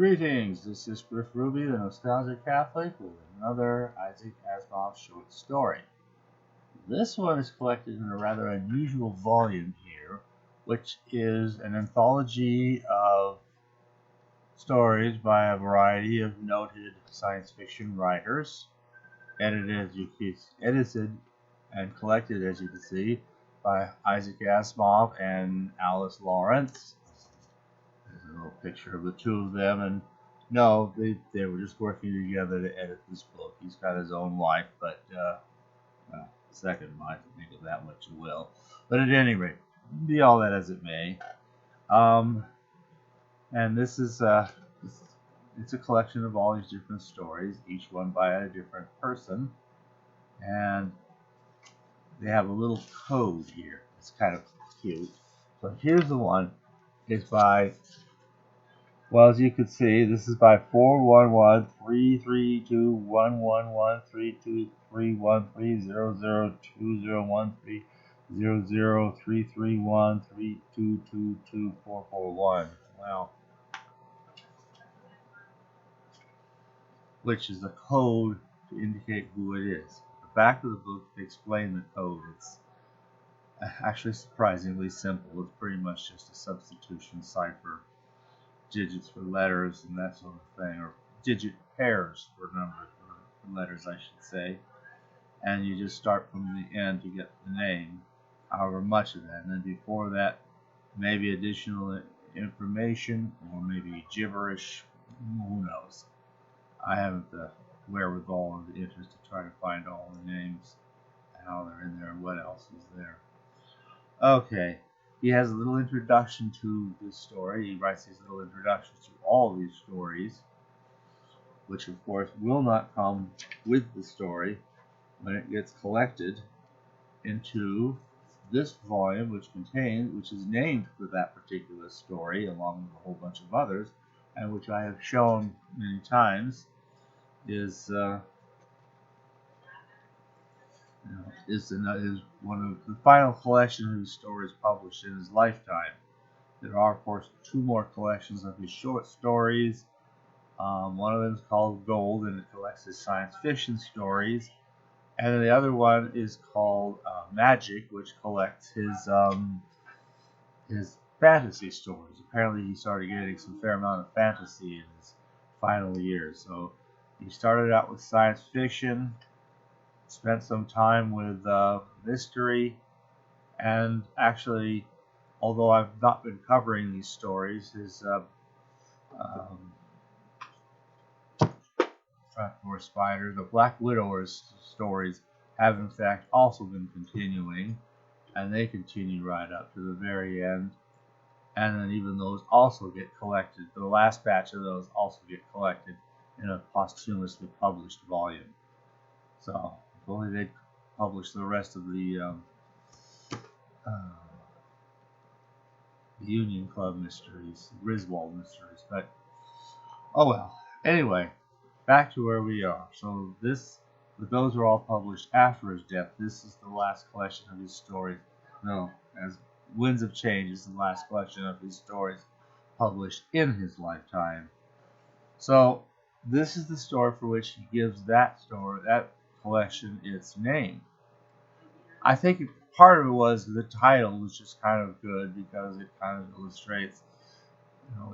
Greetings, this is Griff Ruby, the Nostalgic Catholic, with another Isaac Asimov short story. This one is collected in a rather unusual volume here, which is an anthology of stories by a variety of noted science fiction writers, edited and collected, as you can see, by Isaac Asimov and Alice Lawrence. There's a little picture of the two of them, and no, they were just working together to edit this book. He's got his own wife, but second wife, I think of that much you will. But at any rate, be all that as it may. And this is it's a collection of all these different stories, each one by a different person, and they have a little code here. It's kind of cute. So here's the one. It's by, well, as you can see, this is by 411-332-111-323-00331-3222441. Wow. Which is the code to indicate who it is. At the back of the book, they explain the code. It's actually surprisingly simple. It's pretty much just a substitution cipher. Digits for letters and that sort of thing, or digit pairs for numbers, or letters, I should say. And you just start from the end to get the name, however much of that. And then before that, maybe additional information, or maybe gibberish. Who knows? I haven't the wherewithal or the interest to try to find all the names, how they're in there, and what else is there. Okay. He has a little introduction to this story. He writes these little introductions to all these stories, which of course will not come with the story when it gets collected into this volume, which is named for that particular story, along with a whole bunch of others, and which I have shown many times, is one of the final collection of his stories published in his lifetime. There are, of course, two more collections of his short stories. One of them is called Gold, and it collects his science fiction stories. And the other one is called Magic, which collects his fantasy stories. Apparently, he started getting some fair amount of fantasy in his final years. So he started out with science fiction, spent some time with mystery, and actually, although I've not been covering these stories, his Trapdoor Spider, the Black Widower's stories have in fact also been continuing, and they continue right up to the very end. And then even those also get collected. The last batch of those also get collected in a posthumously published volume. So if only they'd publish the rest of the Union Club mysteries, Griswold mysteries. But oh well. Anyway, back to where we are. So those are all published after his death. This is the last collection of his stories. No, as Winds of Change is the last collection of his stories published in his lifetime. So this is the story for which he gives that collection, its name. I think part of it was the title was just kind of good because it kind of illustrates,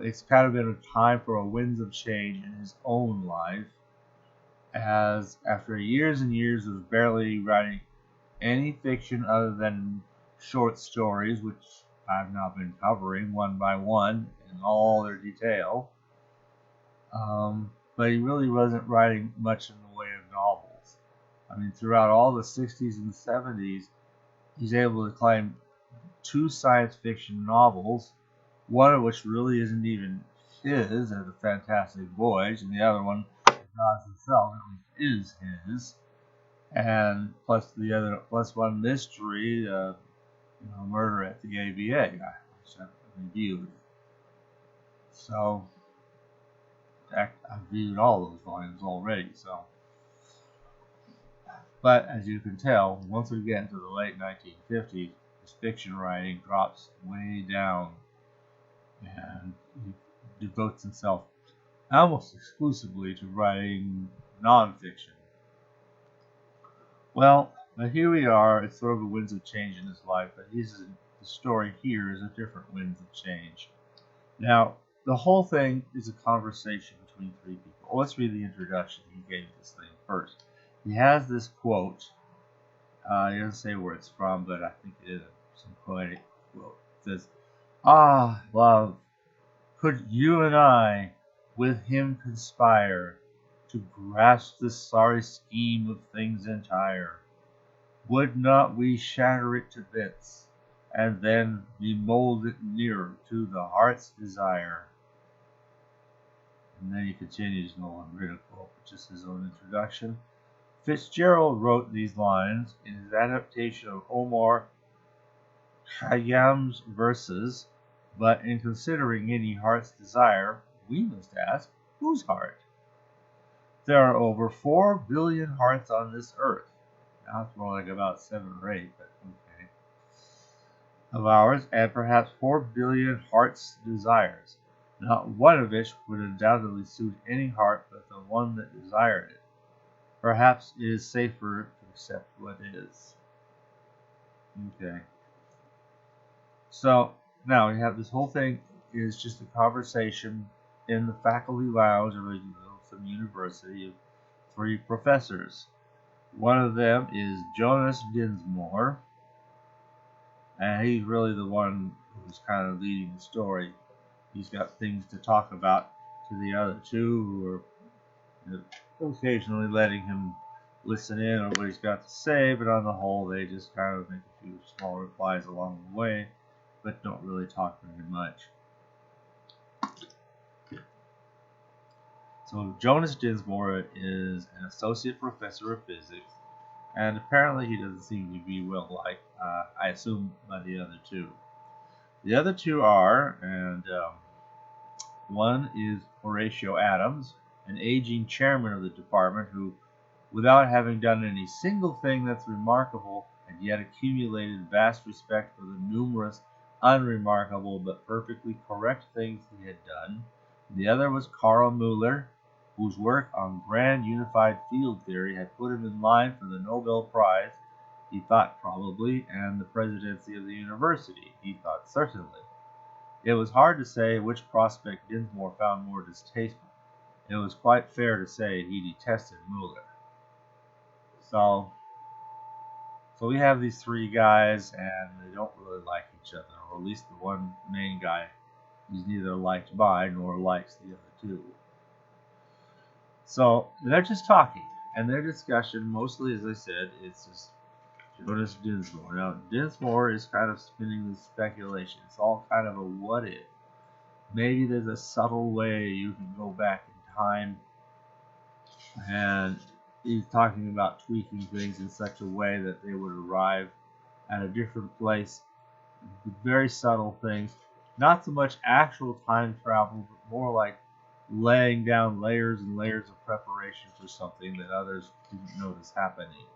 it's kind of been a time for a winds of change in his own life, as after years and years of barely writing any fiction other than short stories, which I've now been covering one by one in all their detail, but he really wasn't writing much in the way of novels. I mean, throughout all the 60s and 70s, he's able to claim 2 science fiction novels, one of which really isn't even his, as A Fantastic Voyage, and the other one, Gods himself, is his, and plus one mystery, Murder at the ABA, which I've reviewed. So I've viewed all those volumes already. But as you can tell, once we get into the late 1950s, his fiction writing drops way down, and he devotes himself almost exclusively to writing nonfiction. Well, now here we are. It's sort of the winds of change in his life, but the story here is a different winds of change. Now, the whole thing is a conversation between three people. Well, let's read the introduction he gave this thing first. He has this quote. He doesn't say where it's from, but I think it is some poetic quote. It says, "Ah, love, could you and I with him conspire to grasp this sorry scheme of things entire? Would not we shatter it to bits, and then remold it nearer to the heart's desire?" And then he continues, no uncritical, but just his own introduction. Fitzgerald wrote these lines in his adaptation of Omar Khayyam's verses, but in considering any heart's desire, we must ask, whose heart? There are over 4 billion hearts on this earth. Now it's more like about 7 or 8, but okay. Of ours, and perhaps 4 billion hearts' desires, not one of which would undoubtedly suit any heart but the one that desired it. Perhaps it is safer to accept what is. Okay. So now we have this whole thing is just a conversation in the faculty lounge of some university of three professors. One of them is Jonas Dinsmore, and he's really the one who's kind of leading the story. He's got things to talk about to the other two who are, occasionally letting him listen in on what he's got to say, but on the whole, they just kind of make a few small replies along the way, but don't really talk very much. So Jonas Dinsmore is an associate professor of physics, and apparently he doesn't seem to be well liked, I assume, by the other two. The other two are, and one is Horatio Adams, an aging chairman of the department who, without having done any single thing that's remarkable, had yet accumulated vast respect for the numerous unremarkable but perfectly correct things he had done. The other was Carl Muller, whose work on grand unified field theory had put him in line for the Nobel Prize, he thought probably, and the presidency of the university, he thought certainly. It was hard to say which prospect Dinsmore found more distasteful. It was quite fair to say he detested Muller. So we have these three guys, and they don't really like each other, or at least the one main guy is neither liked by nor likes the other two. So they're just talking, and their discussion, mostly, as I said, is just Jonas Dinsmore. Now, Dinsmore is kind of spinning this speculation. It's all kind of a what if. Maybe there's a subtle way you can go back in time, and he's talking about tweaking things in such a way that they would arrive at a different place. Very subtle things. Not so much actual time travel, but more like laying down layers and layers of preparation for something that others didn't notice happening.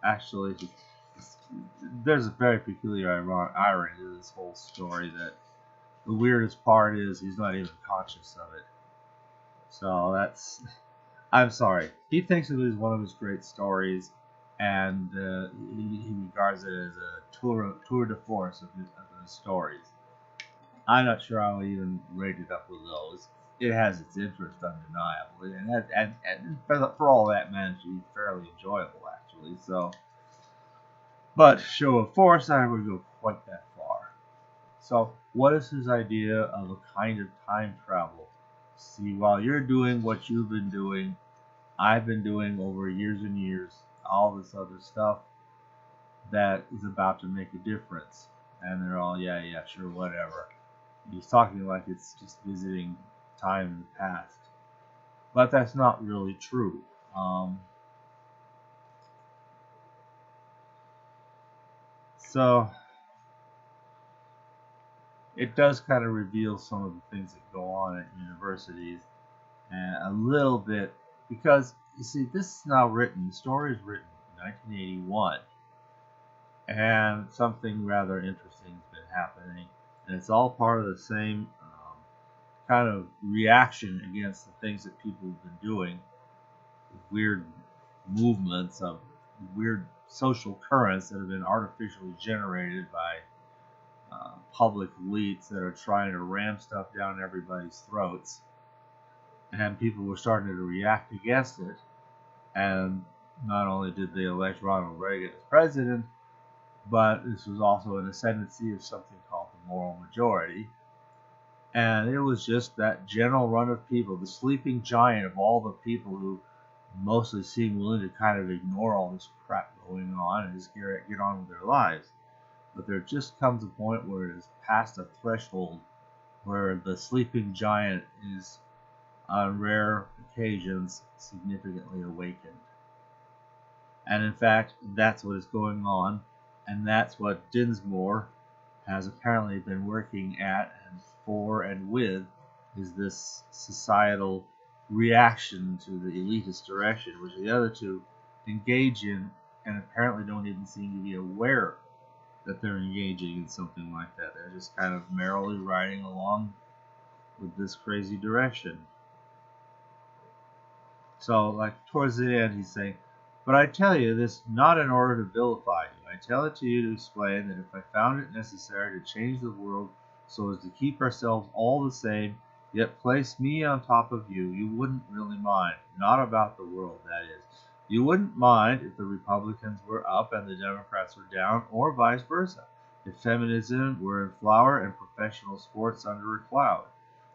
Actually, there's a very peculiar irony to this whole story that the weirdest part is he's not even conscious of it. So that's, I'm sorry. He thinks it is one of his great stories, and he regards it as a tour de force of his stories. I'm not sure I'll even rate it up with those. It has its interest, undeniably, and for all that managed to be fairly enjoyable, actually. So, but show of force, I would go quite that far. So, what is his idea of a kind of time travel? See, while you're doing what you've been doing, I've been doing over years and years, all this other stuff that is about to make a difference. And they're all, yeah, sure, whatever. He's talking like it's just visiting time in the past. But that's not really true. So it does kind of reveal some of the things that go on at universities, and a little bit, because you see, this is now written, the story is written in 1981, and something rather interesting has been happening, and it's all part of the same kind of reaction against the things that people have been doing, weird movements of weird social currents that have been artificially generated by public elites that are trying to ram stuff down everybody's throats. And people were starting to react against it. And not only did they elect Ronald Reagan as president, but this was also an ascendancy of something called the moral majority. And it was just that general run of people, the sleeping giant of all the people who mostly seem willing to kind of ignore all this crap going on and just get on with their lives. But there just comes a point where it is past a threshold where the sleeping giant is, on rare occasions, significantly awakened. And in fact, that's what is going on, and that's what Dinsmore has apparently been working at and for and with, is this societal reaction to the elitist direction, which the other two engage in and apparently don't even seem to be aware that they're engaging in something like that. They're just kind of merrily riding along with this crazy direction. So, like, towards the end, he's saying, "But I tell you this not in order to vilify you. I tell it to you to explain that if I found it necessary to change the world so as to keep ourselves all the same, yet place me on top of you, you wouldn't really mind. Not about the world, that is. You wouldn't mind if the Republicans were up and the Democrats were down, or vice versa. If feminism were in flower and professional sports under a cloud.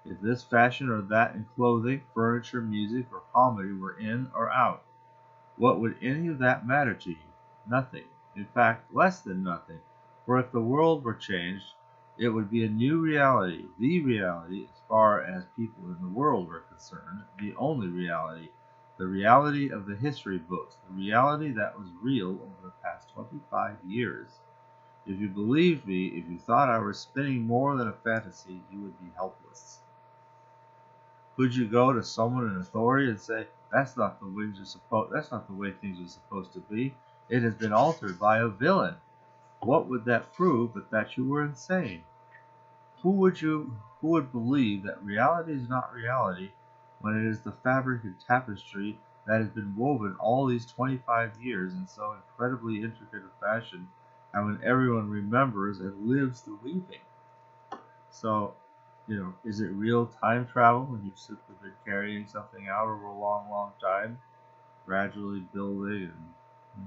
If this fashion or that in clothing, furniture, music, or comedy were in or out. What would any of that matter to you? Nothing. In fact, less than nothing. For if the world were changed, it would be a new reality, the reality, as far as people in the world were concerned, the only reality, the reality of the history books, the reality that was real over the past 25 years. If you believed me, if you thought I was spinning more than a fantasy, you would be helpless. Could you go to someone in authority and say, that's not the way things are supposed to be. It has been altered by a villain. What would that prove but that you were insane? Who would believe that reality is not reality when it is the fabric and tapestry that has been woven all these 25 years in so incredibly intricate a fashion, and when everyone remembers and lives the weaving? So, is it real time travel when you've simply been carrying something out over a long, long time, gradually building and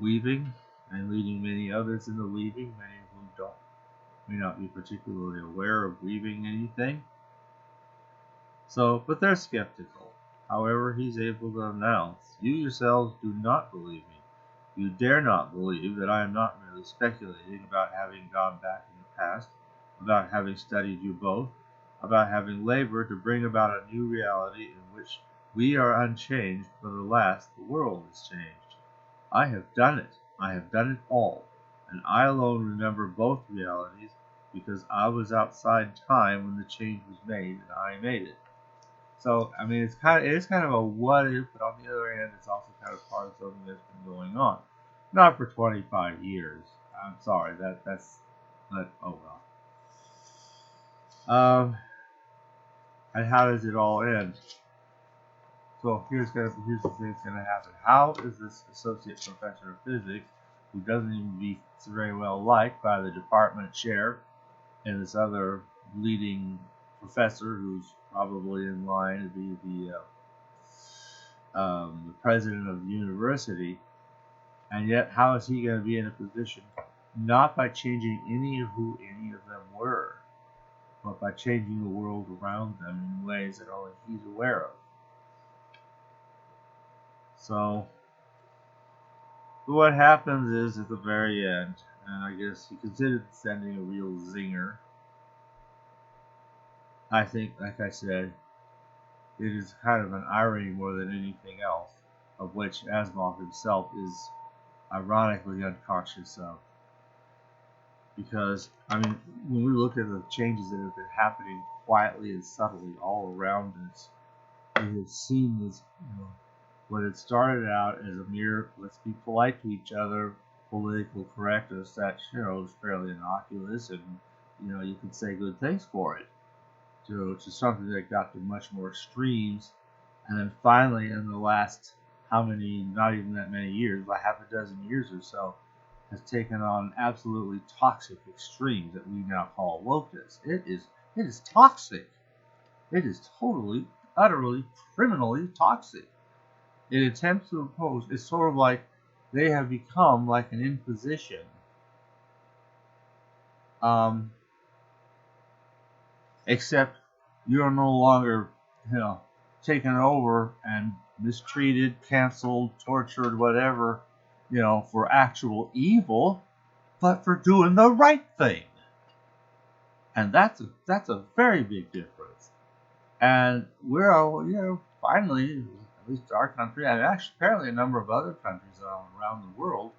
weaving, and leading many others in the weaving, many who may not be particularly aware of weaving anything? So, but they're skeptical. However, he's able to announce, you yourselves do not believe me. You dare not believe that I am not merely speculating about having gone back in the past, about having studied you both, about having labored to bring about a new reality in which we are unchanged, but alas, the world is changed. I have done it. I have done it all, and I alone remember both realities, because I was outside time when the change was made, and I made it. So, I mean, it is kind of a what if, but on the other hand, it's also kind of part of something that's been going on. Not for 25 years. I'm sorry, but oh well. And how does it all end? So here's the thing that's going to happen. How is this associate professor of physics, who doesn't even be very well liked by the department chair and this other leading professor who's probably in line to be the president of the university, and yet how is he going to be in a position not by changing any of who any of them were, but by changing the world around them in ways that only he's aware of? So what happens is at the very end, and I guess he considered sending a real zinger. I think, like I said, it is kind of an irony more than anything else, of which Asimov himself is ironically unconscious of. Because, I mean, when we look at the changes that have been happening quietly and subtly all around us, we have seen this, what had started out as a mere, let's be polite to each other, political correctness that, is fairly innocuous, and, you could say good things for it. to something that got to much more extremes, and then finally in the last how many, not even that many years, like half a dozen years or so, has taken on absolutely toxic extremes that we now call wokeness. It is toxic. It is totally, utterly, criminally toxic. It attempts to impose. It's sort of like they have become like an imposition. Except you're no longer, taken over and mistreated, canceled, tortured, whatever, for actual evil, but for doing the right thing. And that's a very big difference. And we're, finally, at least our country, and actually apparently a number of other countries around the world,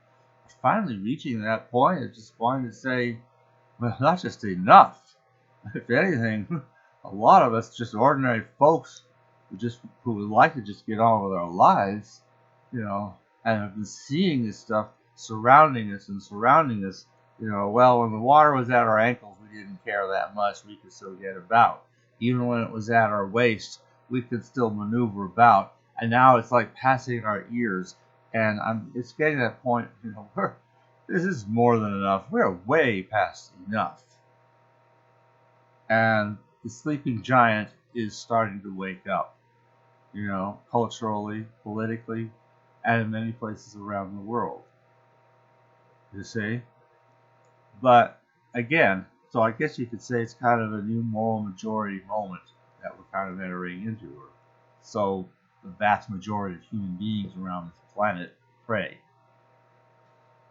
are finally reaching that point of just wanting to say, well, that's just enough. If anything, a lot of us, just ordinary folks, who would like to just get on with our lives, and have been seeing this stuff surrounding us. Well, when the water was at our ankles, we didn't care that much. We could still get about. Even when it was at our waist, we could still maneuver about. And now it's like passing our ears. And it's getting to that point, this is more than enough. We're way past enough. And the sleeping giant is starting to wake up, culturally, politically, and in many places around the world. You see? But again, so I guess you could say it's kind of a new moral majority moment that we're kind of entering into. So the vast majority of human beings around this planet pray.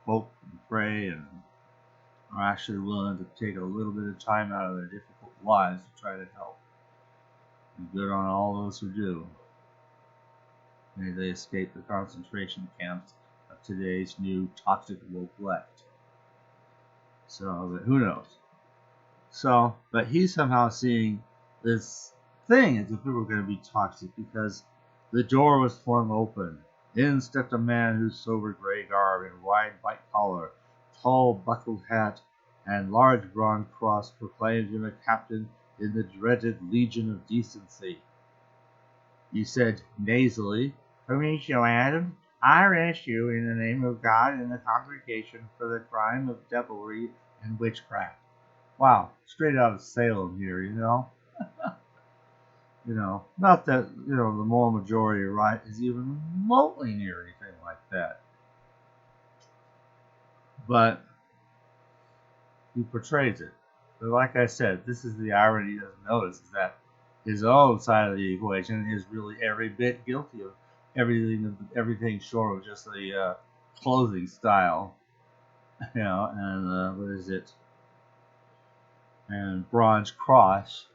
Hope and pray and are actually willing to take a little bit of time out of their difficult lives to try to help. And good on all those who do. May they escape the concentration camps of today's new toxic woke left. So, but who knows? So, but he's somehow seeing this thing as if it were going to be toxic because the door was flung open. In stepped a man whose sober gray garb and wide white collar, tall buckled hat, and large bronze cross proclaimed him a captain in the dreaded Legion of Decency. He said nasally, "Horatio Adam, I arrest you in the name of God and the congregation for the crime of devilry and witchcraft." Wow, straight out of Salem here, Not that, the moral majority right is even remotely near anything like that. But he portrays it. But like I said, this is the irony he doesn't notice, is that his own side of the equation is really every bit guilty of everything short of just the clothing style, and what is it? And bronze cross.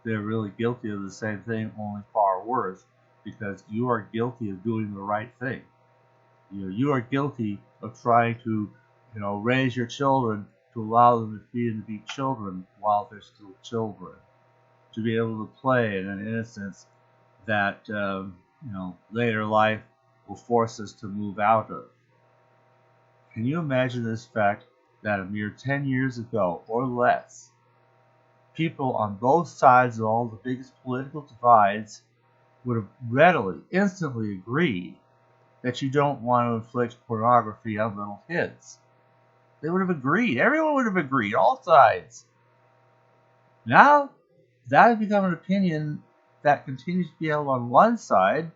They're really guilty of the same thing, only far worse, because you are guilty of doing the right thing. You are guilty of trying to, raise your children to allow them to feed and be children while they're still children, to be able to play in an innocence that later life will force us to move out of. Can you imagine this fact that a mere 10 years ago or less, people on both sides of all the biggest political divides would have readily, instantly agreed that you don't want to inflict pornography on little kids? They would have agreed. Everyone would have agreed, all sides. Now, that has become an opinion that continues to be held on one side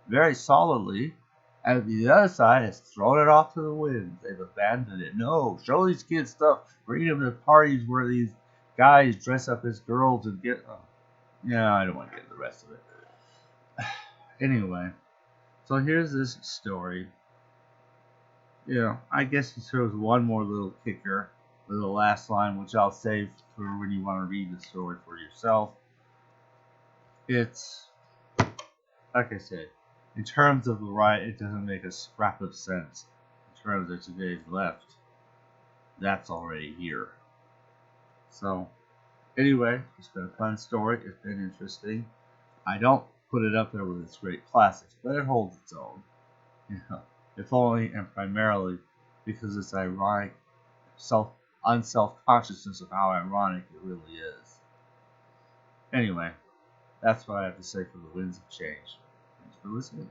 very solidly, and the other side has thrown it off to the wind. They've abandoned it. No, show these kids stuff. Bring them to parties where these guys dress up as girls and get... I don't want to get the rest of it. Anyway, so here's this story. I guess he throws one more little kicker with the last line, which I'll save for when you want to read the story for yourself. It's, like I said, in terms of the right, it doesn't make a scrap of sense. In terms of today's left, that's already here. So, anyway, it's been a fun story. It's been interesting. I don't put it up there with its great classics, but it holds its own. If only and primarily because it's ironic, unself-consciousness of how ironic it really is. Anyway, that's what I have to say for the winds of change. Thanks for listening.